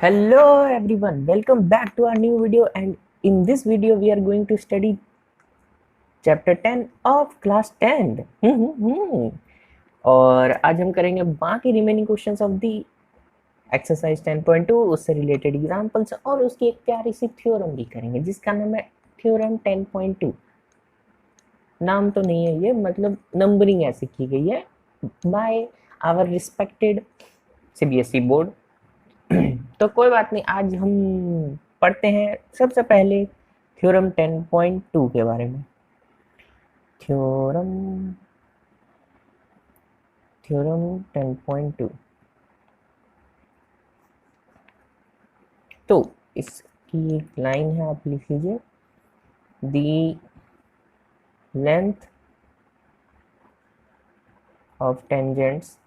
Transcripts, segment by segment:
Hello everyone, welcome back to our new video, and in this video we are going to study chapter 10 of class 10. और आज हम करेंगे बाकी remaining questions of the exercise 10.2, उससे related examples और उसकी एक प्यारी सी थ्योरम भी करेंगे जिसका नाम है थ्योरम 10.2। नाम तो नहीं है ये, मतलब नंबरिंग ऐसी की गई है by our respected CBSE board. तो कोई बात नहीं, आज हम पढ़ते हैं सबसे पहले थ्योरम 10.2 के बारे में। Theorem theorem 10.2। तो इसकी एक लाइन है, आप लिख लीजिए। The length of tangents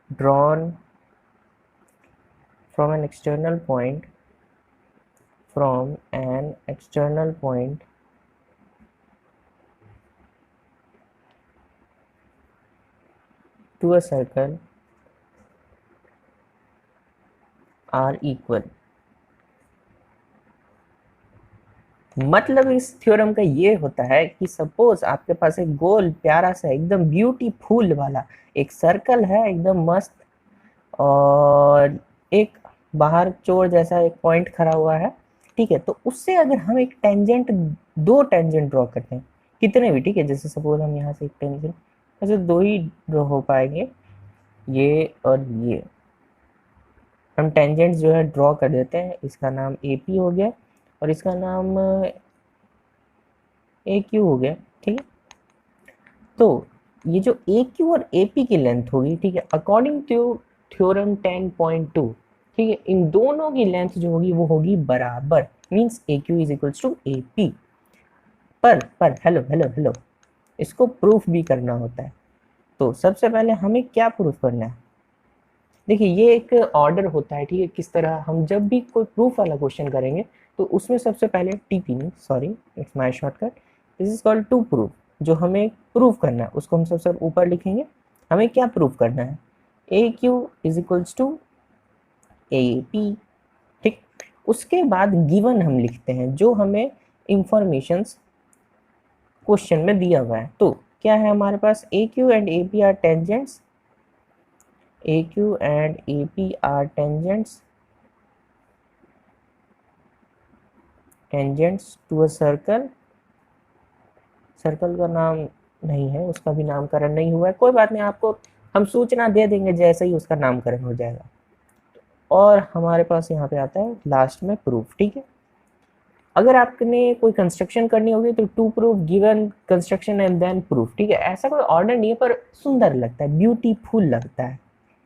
drawn from an external point to a circle are equal। मतलब इस थ्योरम का ये होता है कि सपोज आपके पास एक गोल प्यारा सा एकदम ब्यूटीफुल वाला एक सर्कल है, एकदम मस्त, और एक बाहर चोर जैसा एक पॉइंट खड़ा हुआ है, ठीक है। तो उससे अगर हम एक टेंजेंट, दो टेंजेंट ड्रॉ करते हैं, कितने भी, ठीक है। जैसे सपोज हम यहाँ से एक टेंजेंट, ऐसे दो ही ड्रॉ हो पाएंगे, ये और ये। हम टेंजेंट्स जो है ड्रॉ कर देते हैं, इसका नाम ए पी हो गया और इसका नाम ए क्यू हो गया, ठीक है। तो ये जो ए क्यू और ए पी की लेंथ होगी, ठीक है, अकॉर्डिंग टू थ्योरम 10.2, ठीक है, इन दोनों की लेंथ जो होगी वो होगी बराबर। Means A Q is equals to A P. पर हेलो हेलो हेलो, इसको प्रूफ भी करना होता है। तो सबसे पहले हमें क्या प्रूफ करना है? देखिए, ये एक ऑर्डर होता है, ठीक है। किस तरह हम जब भी कोई प्रूफ वाला क्वेश्चन करेंगे तो उसमें सबसे पहले TP, sorry it's my shortcut, this is called to proof. जो हमें प्रूफ करना है उसको हम सबसे ऊपर लिखेंगे। हमें क्या प्रूफ करना है? A Q is equals to A P, ठीक। उसके बाद गिवन हम लिखते हैं जो हमें इंफॉर्मेशंस क्वेश्चन में दिया हुआ है। तो क्या है हमारे पास? A Q and A P are tangents, AQ and AP are tangents to a circle। Circle का नाम नहीं है, उसका भी नामकरण नहीं हुआ है, कोई बात नहीं, आपको हम सूचना दे देंगे जैसे ही उसका नामकरण हो जाएगा। और हमारे पास यहाँ पे आता है लास्ट में प्रूफ, ठीक है। अगर आपने कोई कंस्ट्रक्शन करनी होगी तो to proof, given, construction and then proof, ठीक है। ऐसा कोई ऑर्डर नहीं है, पर सुंदर लगता है, ब्यूटीफुल लगता है,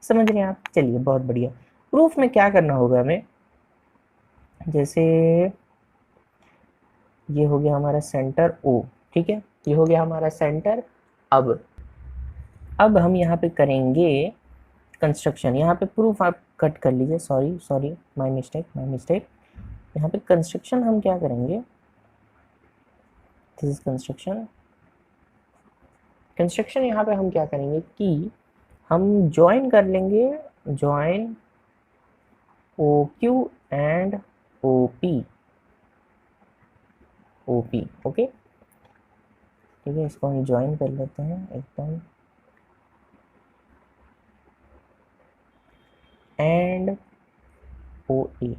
समझ रहे हैं आप? चलिए, बहुत बढ़िया। प्रूफ में क्या करना होगा हमें? जैसे ये हो गया हमारा सेंटर O, ठीक है, ये हो गया हमारा सेंटर। अब हम यहाँ पे करेंगे कंस्ट्रक्शन। यहाँ पे प्रूफ आप कट कर लीजिए, सॉरी सॉरी, माय मिस्टेक। यहाँ पे कंस्ट्रक्शन हम क्या करेंगे? दिस इज कंस्ट्रक्शन यहाँ पे हम क्या करेंगे कि हम ज्वाइन कर लेंगे, join O Q and O P, okay, ठीक है। इसको हम ज्वाइन कर लेते हैं एकदम, एंड ओ ए।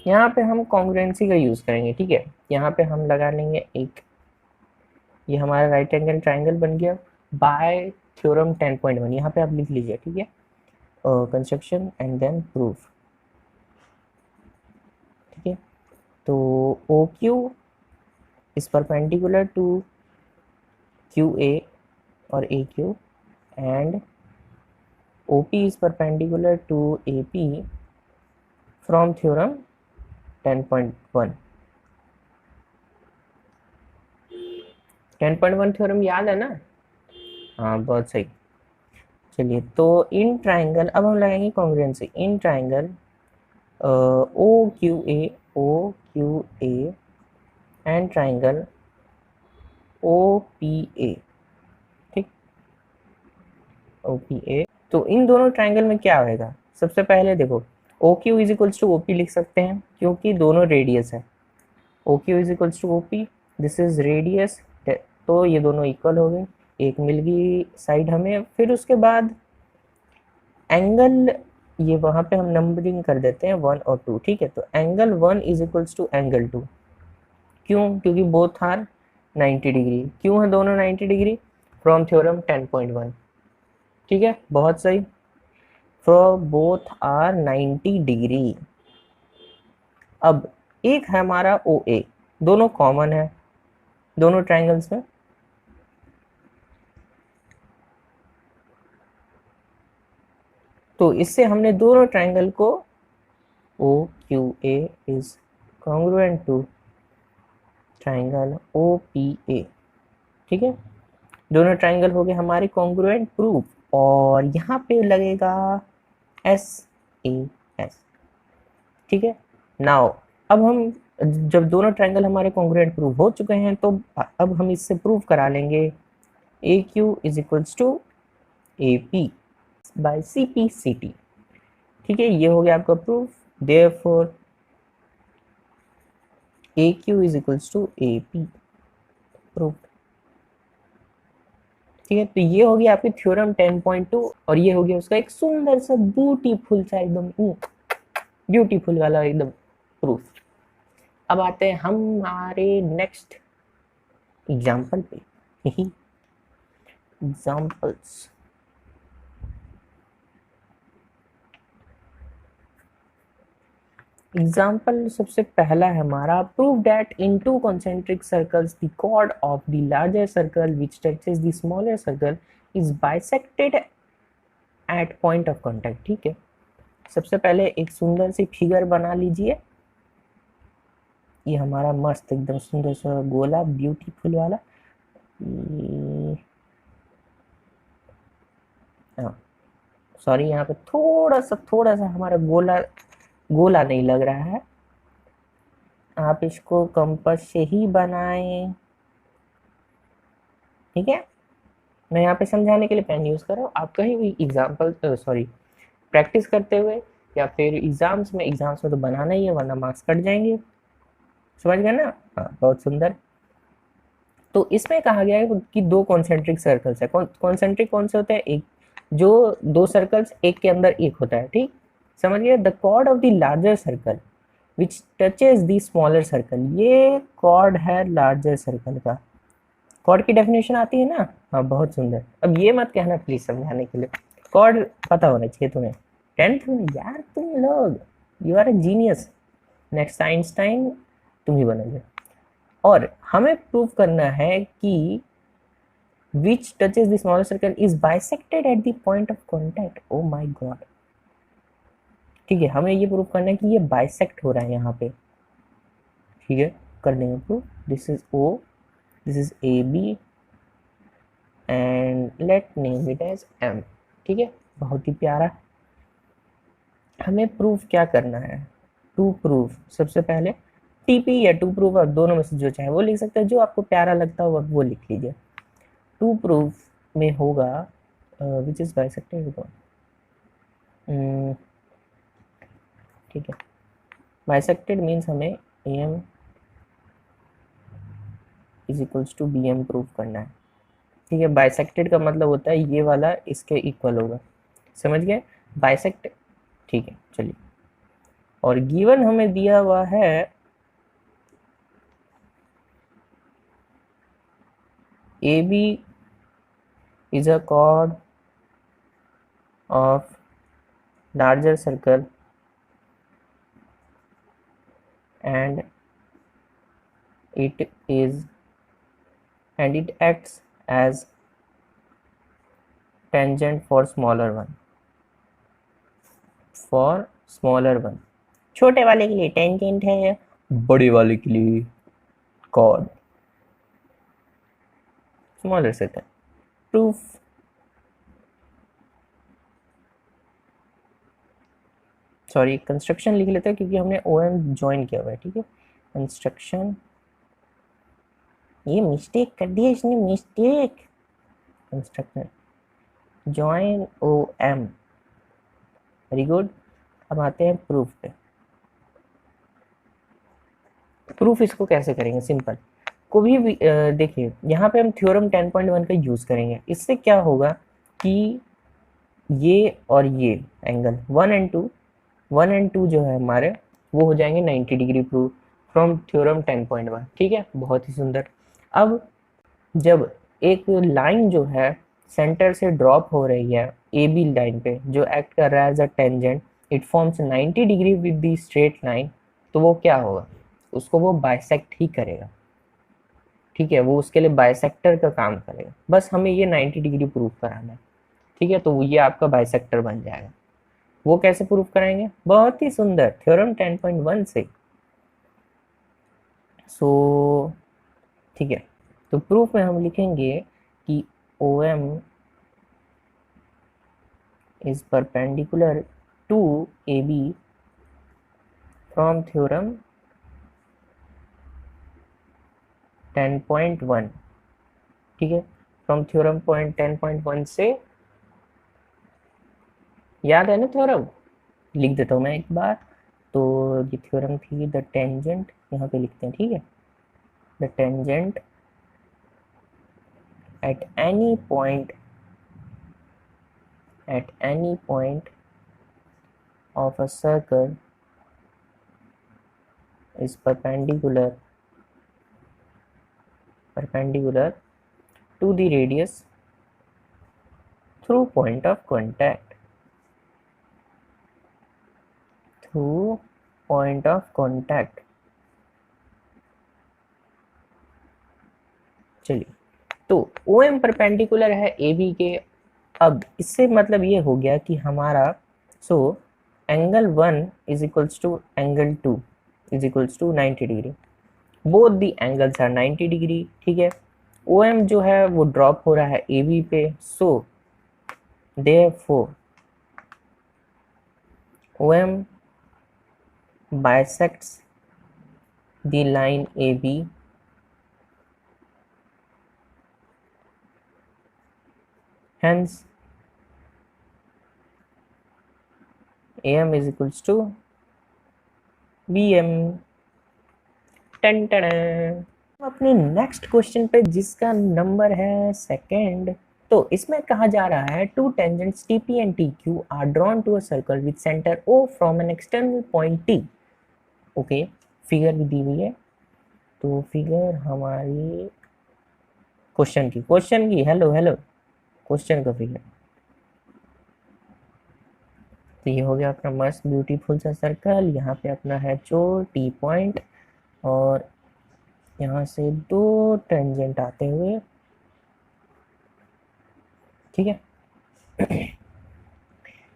यहाँ पे हम कॉन्ग्रुएंसी का यूज करेंगे, ठीक है। यहाँ पे हम लगा लेंगे एक, ये हमारा राइट एंगल ट्राइंगल बन गया बाय थ्योरम 10.1। यहाँ पे आप लिख लीजिए, ठीक है, कंस्ट्रक्शन एंड देन प्रूफ, ठीक है। तो O Q is perpendicular to Q A और A Q, and O P is perpendicular to A P from theorem 10.1। 10.1 theorem याद है ना? हाँ, बहुत सही। चलिए, तो इन ट्राइंगल अब हम लगाएंगे congruency. In triangle O Q A and triangle O P A, OPA। तो इन दोनों ट्राइंगल में क्या होएगा, सबसे पहले देखो OQ is equals to OP लिख सकते हैं क्योंकि दोनों रेडियस है। OQ is equals to OP, this is radius, तो ये दोनों इक्वल हो गए, एक मिल गई साइड हमें। फिर उसके बाद एंगल, ये वहाँ पे हम नंबरिंग कर देते हैं 1 और 2, ठीक है। तो angle 1 is equals to angle 2, क्यों, क्योंकि बोथ आर 90 डिग्री। क्यों है दोनों 90 डिग्री, फ्रॉम थ्योरम 10.1, ठीक है, बहुत सही, फॉर बोथ आर 90 डिग्री। अब एक है हमारा OA, दोनों कॉमन है दोनों ट्राइंगल्स में, तो इससे हमने दोनों ट्राइंगल को OQA is congruent to triangle OPA, ठीक है। दोनों ट्राइंगल हो गए हमारे कॉन्ग्रुएंट, प्रूफ। और यहाँ पे लगेगा SAS, ठीक है। नाउ अब हम जब दोनों ट्राइंगल हमारे कॉन्ग्रुएंट प्रूफ हो चुके हैं तो अब हम इससे प्रूफ करा लेंगे AQ is equals to AP by CPCT, ठीक है। ये हो गया आपका proof, therefore AQ is equals to AP, proof, ठीक है। तो ये हो गया आपकी थ्योरम 10.2 और ये हो गया उसका एक सुंदर सा ब्यूटीफुल सा एकदम ब्यूटीफुल वाला एकदम प्रूफ। अब आते हैं हमारे नेक्स्ट एग्जाम्पल पे। एग्जाम्पल्स, एग्जाम्पल सबसे पहला है हमारा, prove that in two concentric circles the chord of the larger circle which touches the smaller circle is bisected at point of contact, ठीक है। सबसे पहले एक सुंदर सी फिगर बना लीजिए, ये हमारा मस्त एकदम सुंदर सा गोला ब्यूटीफुल वाला, सॉरी यहाँ पे थोड़ा सा हमारा गोला गोला नहीं लग रहा है, आप इसको कंपास से ही बनाएं, ठीक है। मैं यहाँ पे समझाने के लिए पेन यूज कर रहा हूँ, आप कहीं भी एग्जाम्पल सॉरी प्रैक्टिस करते हुए या फिर एग्जाम्स में तो बनाना ही है वरना मार्क्स कट जाएंगे, समझ गए ना। हाँ, बहुत सुंदर। तो इसमें कहा गया है कि दो कॉन्सेंट्रिक सर्कल्स है, कॉन्सेंट्रिक कौन से होते हैं, एक जो दो सर्कल्स एक के अंदर एक होता है, ठीक, समझ गए। The chord of the larger circle which touches the smaller circle, ये कॉर्ड है लार्जर सर्कल का, कॉर्ड की डेफिनेशन आती है ना, हाँ बहुत सुंदर। अब ये मत कहना प्लीज समझाने के लिए, कॉर्ड पता होना चाहिए तुम्हें 10th में यार, तुम लोग you are a genius, next Einstein तुम ही बनोगे। और हमें प्रूव करना है कि which touches the smaller circle is bisected at the point of contact, oh my god, ठीक है। हमें ये प्रूव करना है कि ये बाइसेक्ट हो रहा है यहाँ पे, ठीक है, कर देंगे prove. This is O, this is AB and let name it as M, ठीक है, बहुत ही प्यारा। हमें प्रूफ क्या करना है, टू प्रूफ, सबसे पहले TP या टू प्रूफ, आप दोनों में से जो चाहे वो लिख सकते हैं, जो आपको प्यारा लगता हो वो लिख लीजिए। टू प्रूफ में होगा विच इज बाइसेक्टेड, ठीक है। बाइसेक्टेड मीन्स हमें AM is equals to BM prove करना है, ठीक है। बाइसेक्टेड का मतलब होता है ये वाला इसके इक्वल होगा, समझ गए, बाइसेक्ट, ठीक है। चलिए, और गिवन हमें दिया हुआ है AB is a chord of larger circle and it acts as tangent for smaller one, छोटे वाले के लिए टेंजेंट है, बड़े वाले के लिए chord, smaller circle. Proof, sorry construction लिख लेते हैं क्योंकि हमने OM ज्वाइन किया हुआ है, ठीक है। कंस्ट्रक्शन, ये मिस्टेक कर दिया इसने, mistake, construction join O M, very good. अब आते हैं प्रूफ पे। प्रूफ इसको कैसे करेंगे, सिंपल। को भी देखिए यहाँ पे हम थ्योरम 10.1 का यूज करेंगे। इससे क्या होगा कि ये और ये एंगल 1 एंड 2 जो है हमारे, वो हो जाएंगे 90 डिग्री प्रूफ फ्रॉम थ्योरम 10.1। ठीक है, बहुत ही सुंदर। अब जब एक लाइन जो है सेंटर से ड्रॉप हो रही है ए बी लाइन पे, जो एक्ट कर रहा है as a tangent, it forms 90 degree with the straight line, तो वो क्या होगा, उसको वो बाइसेक्ट ही करेगा। ठीक है, वो उसके लिए बाइसेक्टर का काम करेगा। बस हमें ये 90 डिग्री प्रूफ कराना है। ठीक है, तो ये आपका बाइसेक्टर बन जाएगा। वो कैसे प्रूफ कराएंगे, बहुत ही सुंदर, थ्योरम 10.1 से। सो ठीक है, तो प्रूफ में हम लिखेंगे कि O M is perpendicular to AB from theorem 10.1। ठीक है, फ्रॉम थ्योरम 10.1 से, याद है ना थ्योरम, लिख देता हूँ मैं एक बार। तो ये थ्योरम थी द टेंजेंट, यहाँ पे लिखते हैं। ठीक है, the tangent at any point of a circle is perpendicular to the radius through point of contact, चलिए, तो ओ एम परपेंडिकुलर है ए बी के। अब इससे मतलब ये हो गया कि हमारा, so angle 1 is equals to angle 2 is equals to 90 degree, both the angles are 90 degree. ठीक है, ओ एम जो है वो ड्रॉप हो रहा है ए बी पे, so therefore O M bisects the line AB hence AM is equals to BM। टन टन। अपने नेक्स्ट क्वेश्चन पे जिसका नंबर है सेकंड, तो इसमें कहा जा रहा है two tangents TP and TQ are drawn to a circle with centre O from an external point T। Okay, figure भी दी हुई है। तो फिगर हमारी क्वेश्चन की हेलो क्वेश्चन का फिगर। तो ये हो गया अपना मस्त ब्यूटीफुल सा सर्कल। यहाँ पे अपना है जो T पॉइंट, और यहाँ से दो टेंजेंट आते हुए। ठीक है,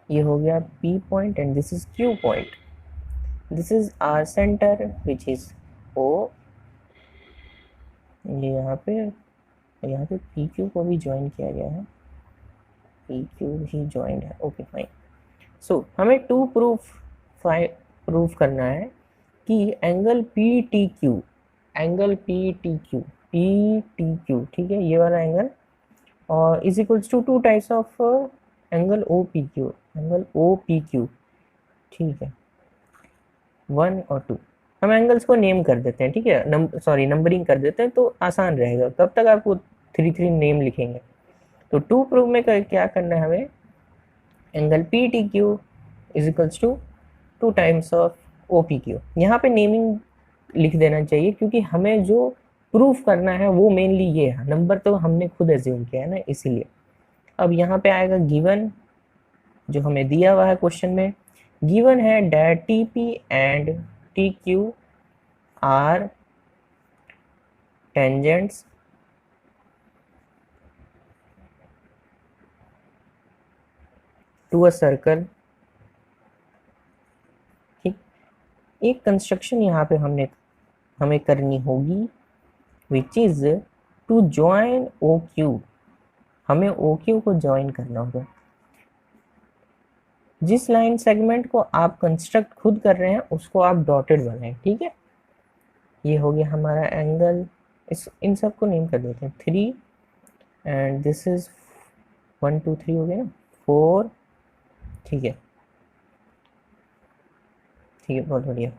ये हो गया P point and this is Q point. This is our centre which is O। ये यहाँ पे PQ को भी ज्वाइन किया गया है, PQ ही ज्वाइंट है। Okay fine. सो हमें टू प्रूफ करना है कि एंगल PTQ, ठीक है, ये वाला एंगल, और is equals to two types of angle OPQ। ठीक है, 1 और 2। हम एंगल्स को नेम कर देते हैं। ठीक है, नंबरिंग कर देते हैं तो आसान रहेगा, तब तक आपको 3 नेम लिखेंगे। तो टू प्रूफ में क्या करना है हमें, angle PTQ is equals to two times of OPQ। यहाँ पे नेमिंग लिख देना चाहिए, क्योंकि हमें जो प्रूफ करना है वो मेनली ये है, नंबर तो हमने खुद एज्यूम किया है ना, इसीलिए। अब यहाँ पे आएगा गिवन, जो हमें दिया हुआ है क्वेश्चन में। गिवन है that TP and TQ are tangents to a circle. ठीक, एक कंस्ट्रक्शन यहाँ पे हमें करनी होगी, which is to join OQ। हमें OQ को ज्वाइन करना होगा। जिस लाइन सेगमेंट को आप कंस्ट्रक्ट खुद कर रहे हैं उसको आप डॉटेड बनाएं। ठीक है, ये हो गया हमारा एंगल। इन सबको नेम कर देते हैं 3 एंड दिस इज 1 2 3 हो गया ना, 4, ठीक है ठीक है, बहुत बढ़िया।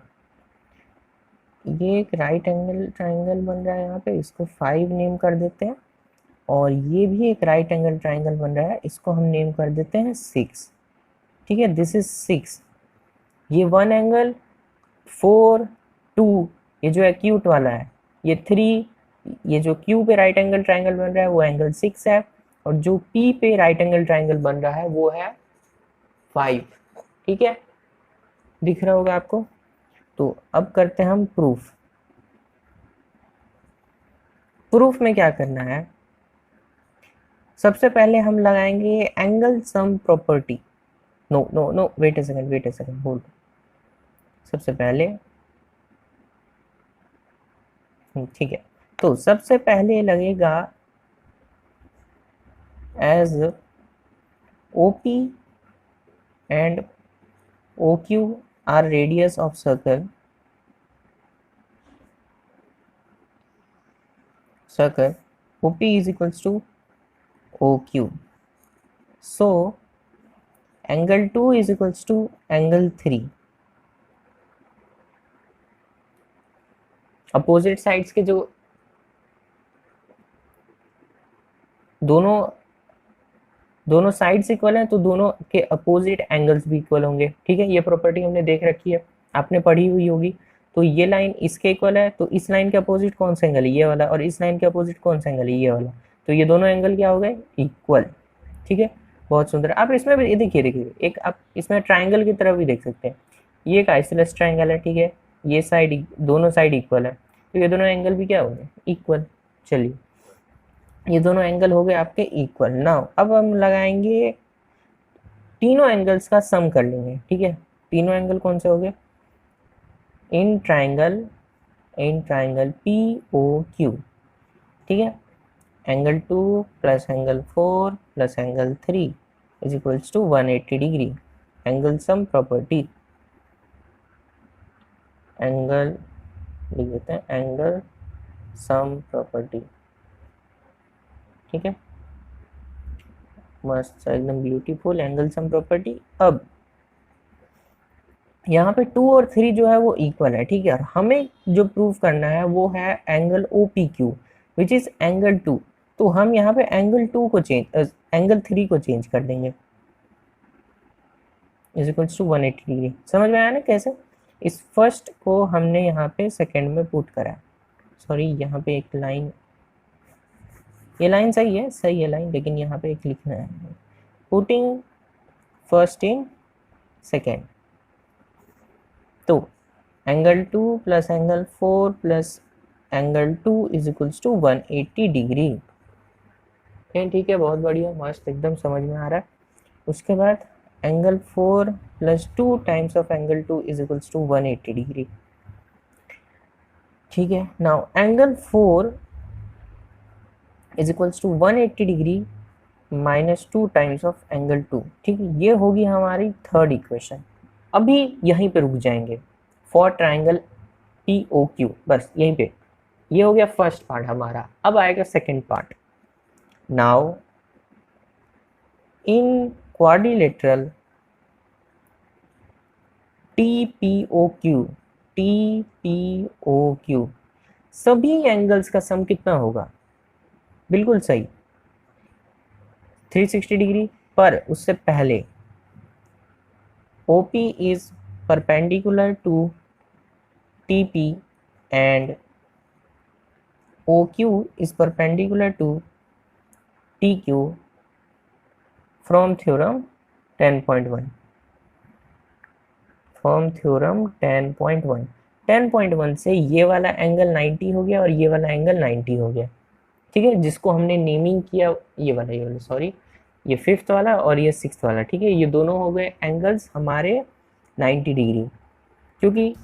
ये एक राइट एंगल ट्राइंगल बन रहा है यहाँ पे, इसको 5 नेम कर देते हैं। और ये भी एक राइट एंगल ट्राइंगल बन रहा है, इसको हम नेम कर देते हैं 6, ठीक है, दिस इज 6। ये 1 एंगल 4 2, ये जो एक्यूट वाला है, ये 3, ये जो क्यू पे राइट एंगल ट्राइंगल बन रहा है वो एंगल 6 है, और जो पी पे राइट एंगल ट्राइंगल बन रहा है वो है 5, ठीक है, दिख रहा होगा आपको। तो अब करते हैं हम प्रूफ। प्रूफ में क्या करना है, सबसे पहले हम लगाएंगे angle sum property. No no no, wait a second hold. सबसे पहले ठीक है, तो सबसे पहले लगेगा as OP and OQ are radius of circle OP is equals to OQ, so angle 2 is equals to angle 3। Opposite sides के जो दोनों साइड्स इक्वल हैं तो दोनों के अपोजिट एंगल्स भी इक्वल होंगे, ठीक है, ये प्रॉपर्टी हमने देख रखी है, आपने पढ़ी हुई होगी। तो ये लाइन इसके इक्वल है, तो इस लाइन के अपोजिट कौन सा एंगल है, ये वाला, और इस लाइन के अपोजिट कौन सा एंगल है, ये वाला। तो ये दोनों एंगल क्या हो गए, इक्वल, ठीक है, बहुत सुंदर। आप इसमें भी देखिए देखिए, एक आप इसमें ट्राइंगल की तरफ भी देख सकते हैं, ये एक आइसोसेलेस ट्राइंगल है, ठीक है, ये साइड दोनों साइड इक्वल है, तो ये दोनों एंगल भी क्या हो गए, इक्वल। चलिए, ये दोनों एंगल हो गए आपके इक्वल। नाउ अब हम लगाएंगे तीनों एंगल्स का सम कर लेंगे, ठीक है। तीनों एंगल कौन से हो गए, इन ट्राइंगल POQ, ठीक है, angle 2 plus angle 4 plus angle 3 is equals to 180 degree. Angle sum property, angle लिख देते हैं, एंगल सम प्रॉपर्टी, ठीक है, मस्त एकदम ब्यूटीफुल एंगल सम प्रॉपर्टी। अब यहाँ पे 2 और 3 जो है वो इक्वल है, ठीक है, और हमें जो प्रूव करना है वो है angle OPQ which is angle 2। तो हम यहाँ पे एंगल 2 को चेंज, एंगल 3 को चेंज कर देंगे, इज इक्वल्स टू 180 डिग्री। समझ में आया ना कैसे, इस फर्स्ट को हमने यहाँ पे सेकेंड में पुट करा। सॉरी, यहाँ पे एक लाइन, ये लाइन सही है लाइन, लेकिन यहाँ पे एक लिखना है, पुटिंग फर्स्ट इन सेकेंड। तो angle 2 plus angle 4 plus angle 2 is equals to 180 degree. ठीक है, बहुत बढ़िया, मस्त एकदम समझ में आ रहा है। उसके बाद angle 4 plus 2 times of angle 2 is equals to 180 degree, ठीक है। Now angle 4 is equals to 180 degree minus 2 times of angle 2, ठीक है, ये होगी हमारी थर्ड इक्वेशन। अभी यहीं पे रुक जाएंगे फॉर ट्राइंगल POQ, बस यहीं पे, ये हो गया फर्स्ट पार्ट हमारा। अब आएगा second part. Now in quadrilateral TPOQ सभी एंगल्स का सम कितना होगा, बिल्कुल सही 360 डिग्री। पर उससे पहले OP is perpendicular to TP and OQ is perpendicular to TQ from theorem 10.1, from theorem 10.1। 10.1 से ये वाला एंगल 90 हो गया और ये वाला एंगल 90 हो गया, ठीक है, जिसको हमने नेमिंग किया ये वाला सॉरी, ये फिफ्थ वाला और ये सिक्स्थ वाला, ठीक है, ये दोनों हो गए एंगल्स हमारे 90 डिग्री, क्योंकि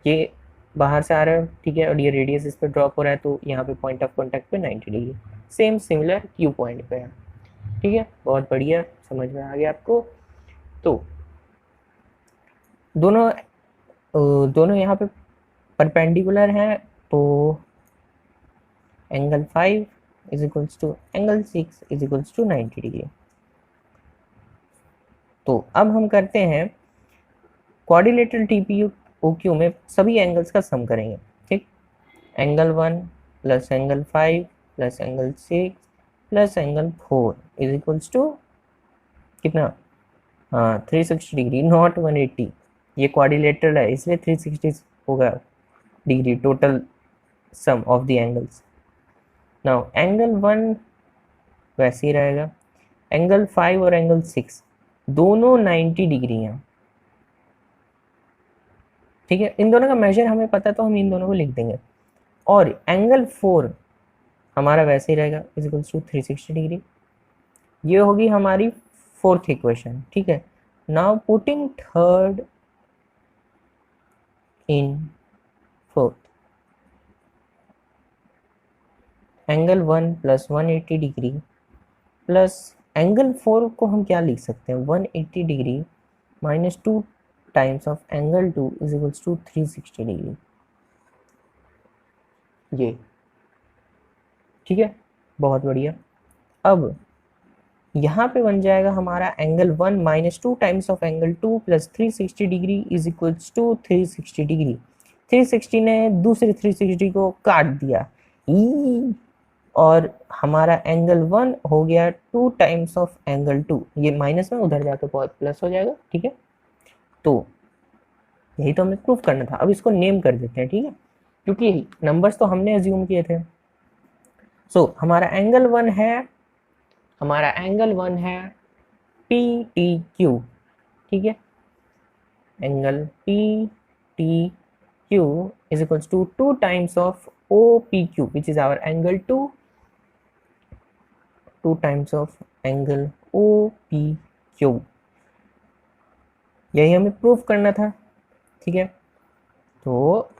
ये बाहर से आ रहा है, ठीक है, और ये रेडियस इस पर ड्रॉप हो रहा है, तो यहाँ पे पॉइंट ऑफ कॉन्टैक्ट पे 90 degree, same similar Q point पे है, ठीक है, बहुत बढ़िया, समझ में आ गया आपको। तो दोनों यहाँ पे परपेंडिकुलर हैं, तो angle 5 is equals to angle 6 is equals to 90 degree. तो अब हम करते हैं क्वाड्रिलेटरल टीपीयू ओक्यू में सभी एंगल्स का सम करेंगे। ठीक, angle 1 plus angle 5 plus angle 6 plus angle 4 is equals to कितना, हाँ 360 डिग्री, नॉट 180। ये क्वाड्रिलेटरल है इसलिए 360 होगा degree total sum of the angles. Now angle 1 वैसे ही रहेगा, एंगल 5 और एंगल 6 दोनों 90 डिग्री हैं। ठीक है, इन दोनों का मेजर हमें पता है तो हम इन दोनों को लिख देंगे। और एंगल 4 हमारा वैसे ही रहेगा इज इक्वल्स टू 360 डिग्री। ये होगी हमारी फोर्थ इक्वेशन। ठीक है, now putting third in fourth, angle 1 plus 180 degree plus angle 4 को हम क्या लिख सकते हैं, 180 degree minus 2 times of angle 2 is equals to 360 degree. ये ठीक है, बहुत बढ़िया। अब यहाँ पे बन जाएगा हमारा angle 1 minus 2 times of angle 2 plus 360 degree is equals to 360 degree. 360 ने दूसरे 360 को काट दिया और हमारा एंगल 1 हो गया 2 टाइम्स ऑफ एंगल 2। ये माइनस में उधर जाके प्लस हो जाएगा। ठीक है, तो यही तो हमें प्रूफ करना था। अब इसको नेम कर देते हैं। ठीक है, क्योंकि नंबर्स तो हमने अज्यूम किए थे। हमारा एंगल 1 है पी टी क्यू। ठीक है, angle P T Q is equals to 2 times of O P Q which is our angle 2 times of angle O P Q. यही हमें प्रूफ करना था। ठीक है, तो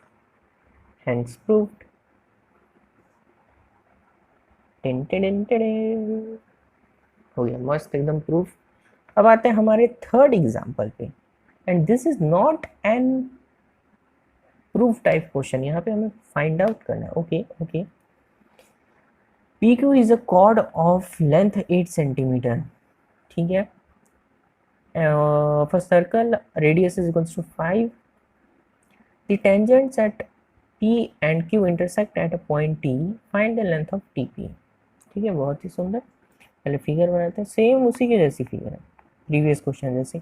हैंस प्रूफ्ड। हो गया मस्त एकदम प्रूफ। अब आते हैं हमारे थर्ड एग्जाम्पल पे, and this is not an proof type question. यहाँ पे हमें फाइंड आउट करना है। Okay okay, PQ is a chord of length 8 centimeter. ठीक है, for circle radius is equals to 5. The tangents at P and Q intersect at a point T. Find the length of TP. ठीक है, बहुत ही सुंदर। पहले figure बनाते हैं, same उसी के जैसी फिगर है, प्रीवियस क्वेश्चन जैसे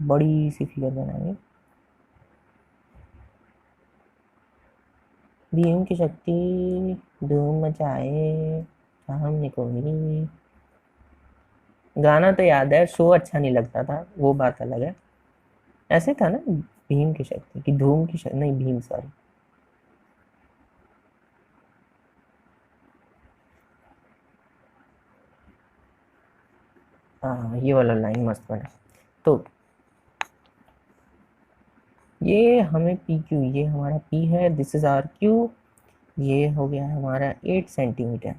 बड़ी सी फिगर बनाएंगे। भीम की शक्ति धूम मचाए हमने कोई, गाना तो याद है, शो अच्छा नहीं लगता था, वो बात अलग है। ऐसे था ना, भीम की शक्ति की धूम की शक्ति, नहीं भीम सॉरी। हाँ, ये वाला लाइन मस्त बना। तो ये हमें पी क्यू, ये हमारा पी है, दिस इज आर क्यू, ये हो गया हमारा 8 सेंटीमीटर।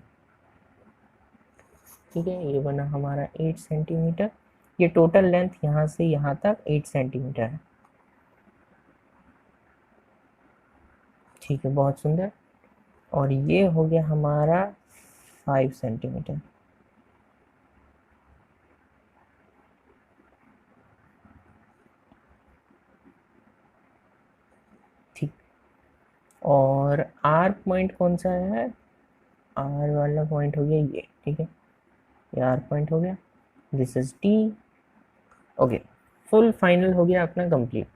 ठीक है, ये बना हमारा 8 सेंटीमीटर। ये टोटल लेंथ यहाँ से यहाँ तक 8 सेंटीमीटर है। ठीक है, बहुत सुंदर। और ये हो गया हमारा 5 सेंटीमीटर। ठीक, और आर पॉइंट कौन सा है, आर वाला पॉइंट हो गया ये। ठीक है, ये आर पॉइंट हो गया, this is T. Okay, full final हो गया अपना कंप्लीट।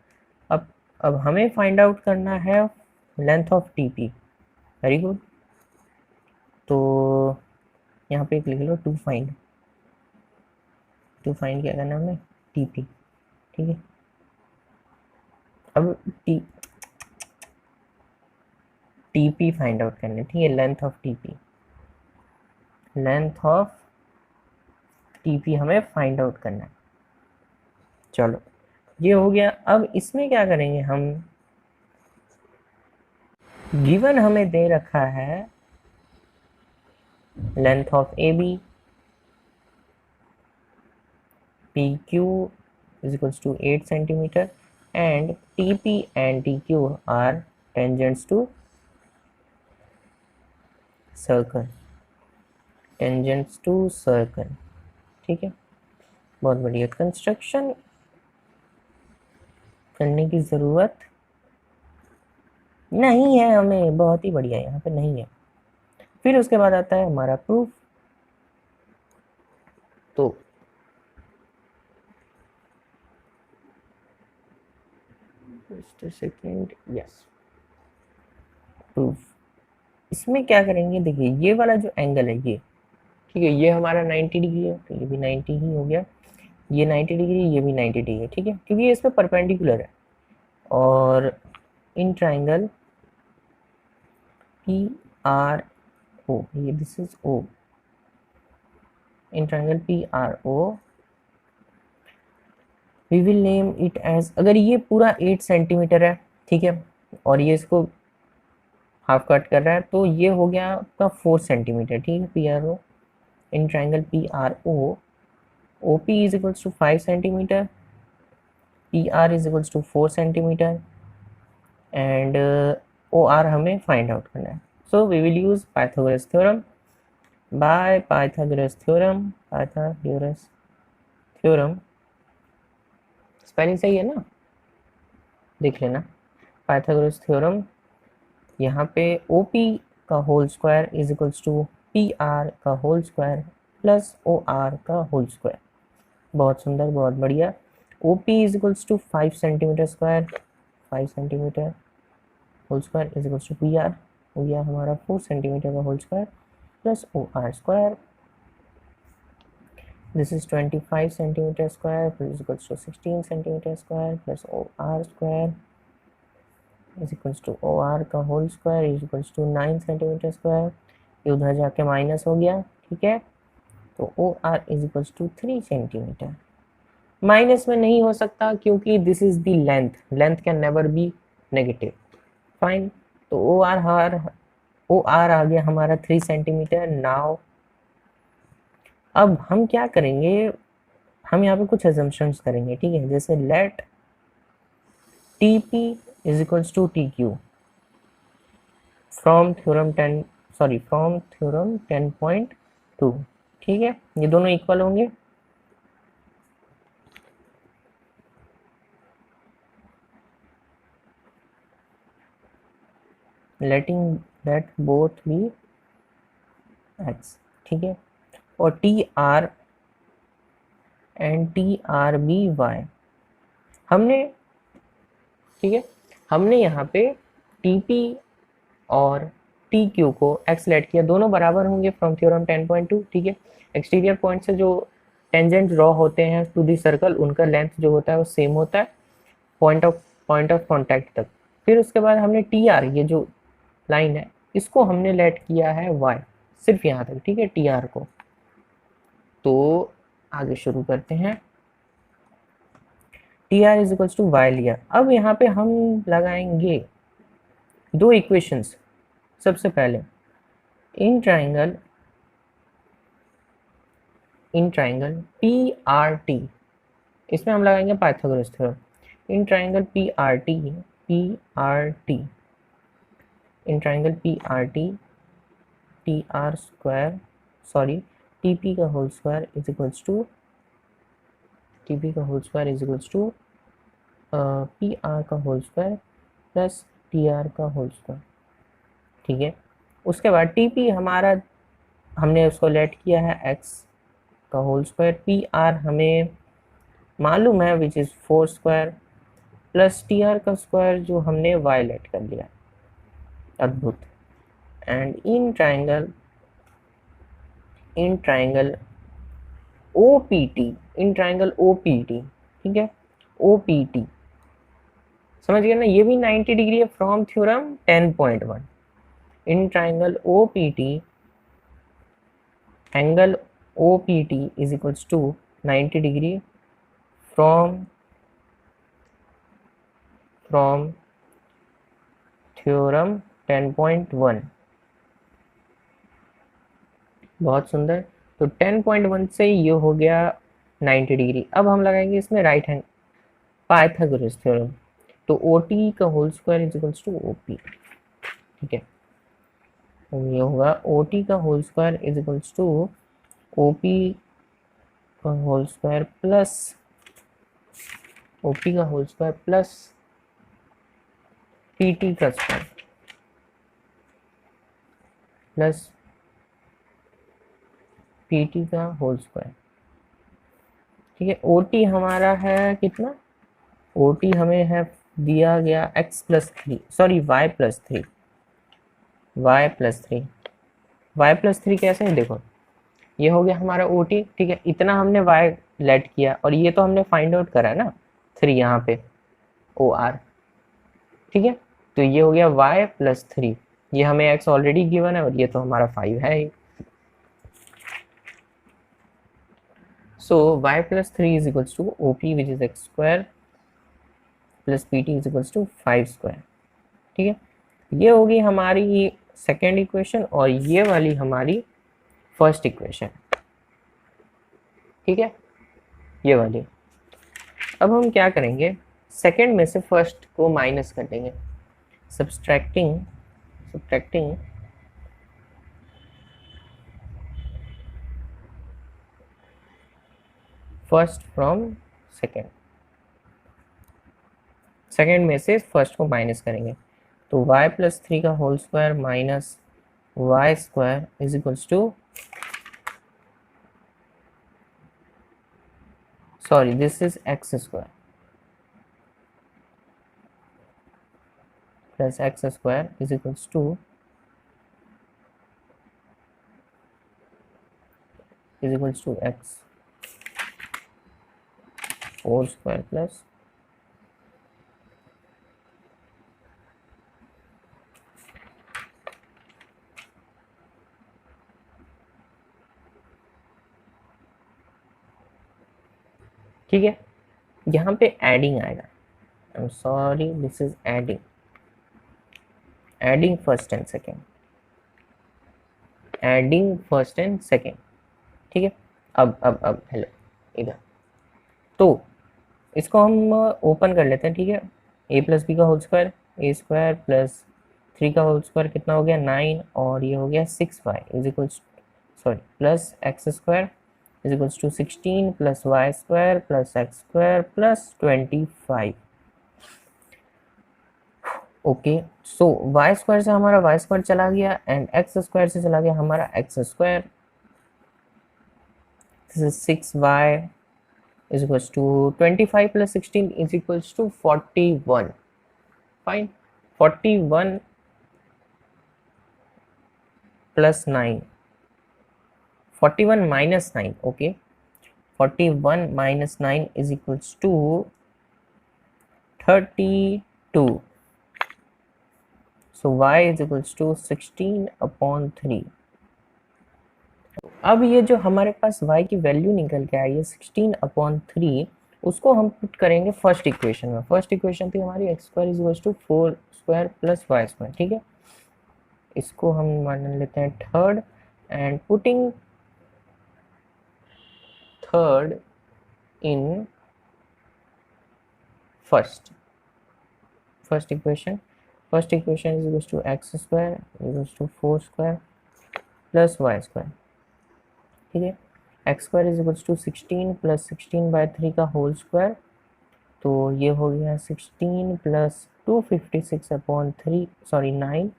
अब हमें फाइंड आउट करना है length of TP. Very good, तो यहाँ पे एक लिख लो, टू फाइंड क्या करना है हमें, टीपी। ठीक है, अब टीपी फाइंड आउट करना है। ठीक है, लेंथ ऑफ टीपी हमें फाइंड आउट करना है। चलो, ये हो गया। अब इसमें क्या करेंगे हम, गिवन हमें दे रखा है length of A B, P Q is equals to 8 centimeter, and TP and TQ are tangents to circle, ठीक है, बहुत बढ़िया, कंस्ट्रक्शन करने की ज़रूरत नहीं है हमें, बहुत ही बढ़िया, यहाँ पे नहीं है। फिर उसके बाद आता है हमारा प्रूफ। तो जस्ट सेकेंड, यस, प्रूफ। इसमें क्या करेंगे, देखिए ये वाला जो एंगल है ये, ठीक है, ये हमारा 90 डिग्री है, तो ये भी 90 ही हो गया, ये 90 डिग्री, ये भी 90 डिग्री, ठीक है, क्योंकि ये इस पर परपेंडिकुलर है। और in triangle P R O, ये this is O, in triangle P R O we will name it as, अगर ये पूरा 8 सेंटीमीटर है, ठीक है, और ये इसको हाफ कट कर रहा है, तो ये हो गया आपका 4 सेंटीमीटर, ठीक है, P R O, in triangle P R O, O P is equals to 5 centimetre, P R is equals to 4 centimetre, and O R हमें फाइंड आउट करना है। So we will use Pythagoras theorem. By Pythagoras theorem, Pythagoras theorem, spelling सही है ना, देख लेना, Pythagoras theorem, यहाँ पे ओ पी का whole square is equals to P R का whole square plus O are का होल स्क्वायर। बहुत सुंदर, बहुत बढ़िया। O P is equals to 5 centimetre square, 5 centimetre whole square is equals to P R, हो गया हमारा 4 सेंटीमीटर का whole square plus O R square, this is 25 centimeter square is equals to 16 centimeter square plus OR square is equals to OR का whole square is equals to 9 centimetre square, ये उधर जाके minus हो गया, ठीक है, तो OR is equals to 3 centimetre. Minus में नहीं हो सकता क्योंकि this is the length, length can never be negative, fine, तो OR आ गया हमारा 3 सेंटीमीटर। नाउ अब हम क्या करेंगे, हम यहाँ पे कुछ assumptions करेंगे, ठीक है, जैसे let T P is equals to T Q from theorem 10, sorry from theorem 10.2, ठीक है, ये दोनों इक्वल होंगे, letting that both be X, ठीक है, और T R and T R be Y, हमने, ठीक है, हमने यहाँ पे टी पी और टी क्यू को एक्स लेट किया, दोनों बराबर होंगे फ्रॉम थ्योरम 10.2, ठीक है, एक्सटीरियर पॉइंट से जो टेंजेंट ड्रॉ होते हैं टू दी सर्कल, उनका लेंथ जो होता है वो सेम होता है पॉइंट ऑफ कांटेक्ट तक। फिर उसके बाद हमने टी आर, ये जो लाइन है, इसको हमने लेट किया है वाई, सिर्फ यहाँ तक, ठीक है, टी आर को। तो आगे शुरू करते हैं, T R is equals to Y लिया, अब यहाँ पे हम लगाएंगे दो इक्वेशंस। सबसे पहले in triangle P R T, इसमें हम लगाएंगे Pythagoras theorem, in triangle P R T, in triangle P R T R square, sorry T P का whole square is equals to, T P का whole square is equals to P R का whole square plus T R का whole square, ठीक है। उसके बाद T P हमारा, हमने उसको लेट किया है एक्स का होल स्क्वायर, पी आर हमें मालूम है which is 4 square plus T R का स्क्वायर जो हमने वाई लेट कर लिया, अद्भुत। And in triangle O P T, in triangle O P T, ठीक है, ओ पी टी, समझ गए ना, ये भी 90 डिग्री है from theorem 10.1, in triangle O P T, angle O P T is equals to 90 degree from theorem 10.1, बहुत सुंदर। तो 10.1 से ये हो गया 90 डिग्री। अब हम लगाएंगे इसमें राइट हैंड पाइथागोरस थ्योरम, तो ओ टी का whole square is equals to O P, ठीक है, तो ये होगा ओ टी का whole square is equals to O P का होल स्क्वायर प्लस ओपी का होल स्क्वायर प्लस पीटी का स्क्वायर प्लस पीटी का होल स्क्वायर। ठीक है, ओटी हमारा है कितना, ओटी हमें है दिया गया x plus three, sorry y plus three, y plus three, y plus three कैसे है, देखो ये हो गया हमारा ओटी। ठीक है, इतना हमने y लेट किया और ये तो हमने फाइंड आउट करा ना थ्री यहाँ पे ओ आर। ठीक है, तो ये हो गया y प्लस थ्री, ये हमें x ऑलरेडी गिवन है और ये तो हमारा 5 है ही। So y plus three is equals to OP which is x square plus P T is equals to 5 square. ठीक है, ये होगी हमारी सेकेंड इक्वेशन और ये वाली हमारी फर्स्ट इक्वेशन। ठीक है, ये वाली। अब हम क्या करेंगे, सेकेंड में से फर्स्ट को माइनस कर देंगे, subtracting first from second, second में से फर्स्ट को माइनस करेंगे तो y प्लस थ्री का whole square minus y square is equals to, sorry this is x square plus x square is equals to x whole square plus ठीक है, यहाँ पे एडिंग आएगा, I am sorry this is adding first and second, adding first and second. ठीक है, अब hello इधर, तो इसको हम ओपन कर लेते हैं। ठीक है, ए प्लस बी का whole square, a square plus three का होल स्क्वायर कितना हो गया 9 और ये हो गया 6y is equals, sorry plus x square is equals to 16 plus y square plus x square plus 25। Okay, so y square से हमारा वाई स्क्वायर चला गया एंड एक्स स्क्वायर से चला गया हमारा x square, this is 6y is equals to 25 plus 16 is equals to 41. Fine, 41 plus 9, 41 minus 9, okay, 41 minus 9 is equals to 32. So y is equals to 16 upon 3. अब ये जो हमारे पास y की वैल्यू निकल के आई है 16 अपॉन 3, उसको हम पुट करेंगे फर्स्ट इक्वेशन में। फर्स्ट इक्वेशन थी हमारी x square is equals to 4 square plus y square. ठीक है, इसको हम मान लेते हैं third and putting third in first equation is equals to x square is equals to 4 square plus y square. ठीक है, x square is equals to 16 plus 16 by 3 का होल स्क्वायर, तो ये हो गया 16 plus 256 upon 3, sorry 9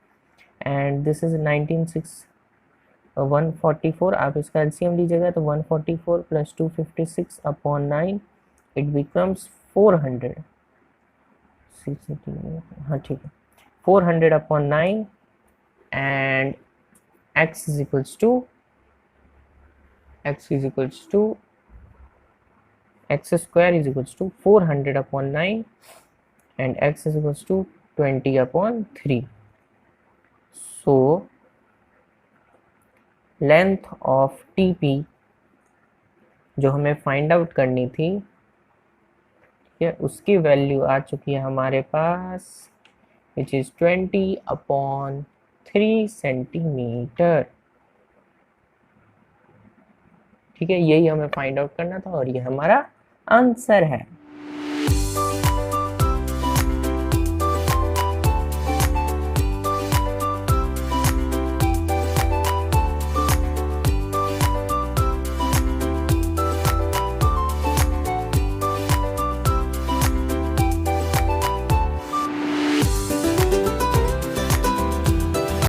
and this is 144। आप इसका LCM लीजिएगा तो 144 प्लस 256 अपॉन 9 इट बिकम्स 400। हाँ ठीक है, 400 upon 9 and x is equals to x square is equals to 400 upon 9 and x is equals to 20 upon 3. So length of TP जो हमें find out करनी थी, ठीक है, उसकी वैल्यू आ चुकी है हमारे पास विच इज 20 अपॉन 3 सेंटीमीटर। ठीक है, यही हमें फाइंड आउट करना था और ये हमारा आंसर है।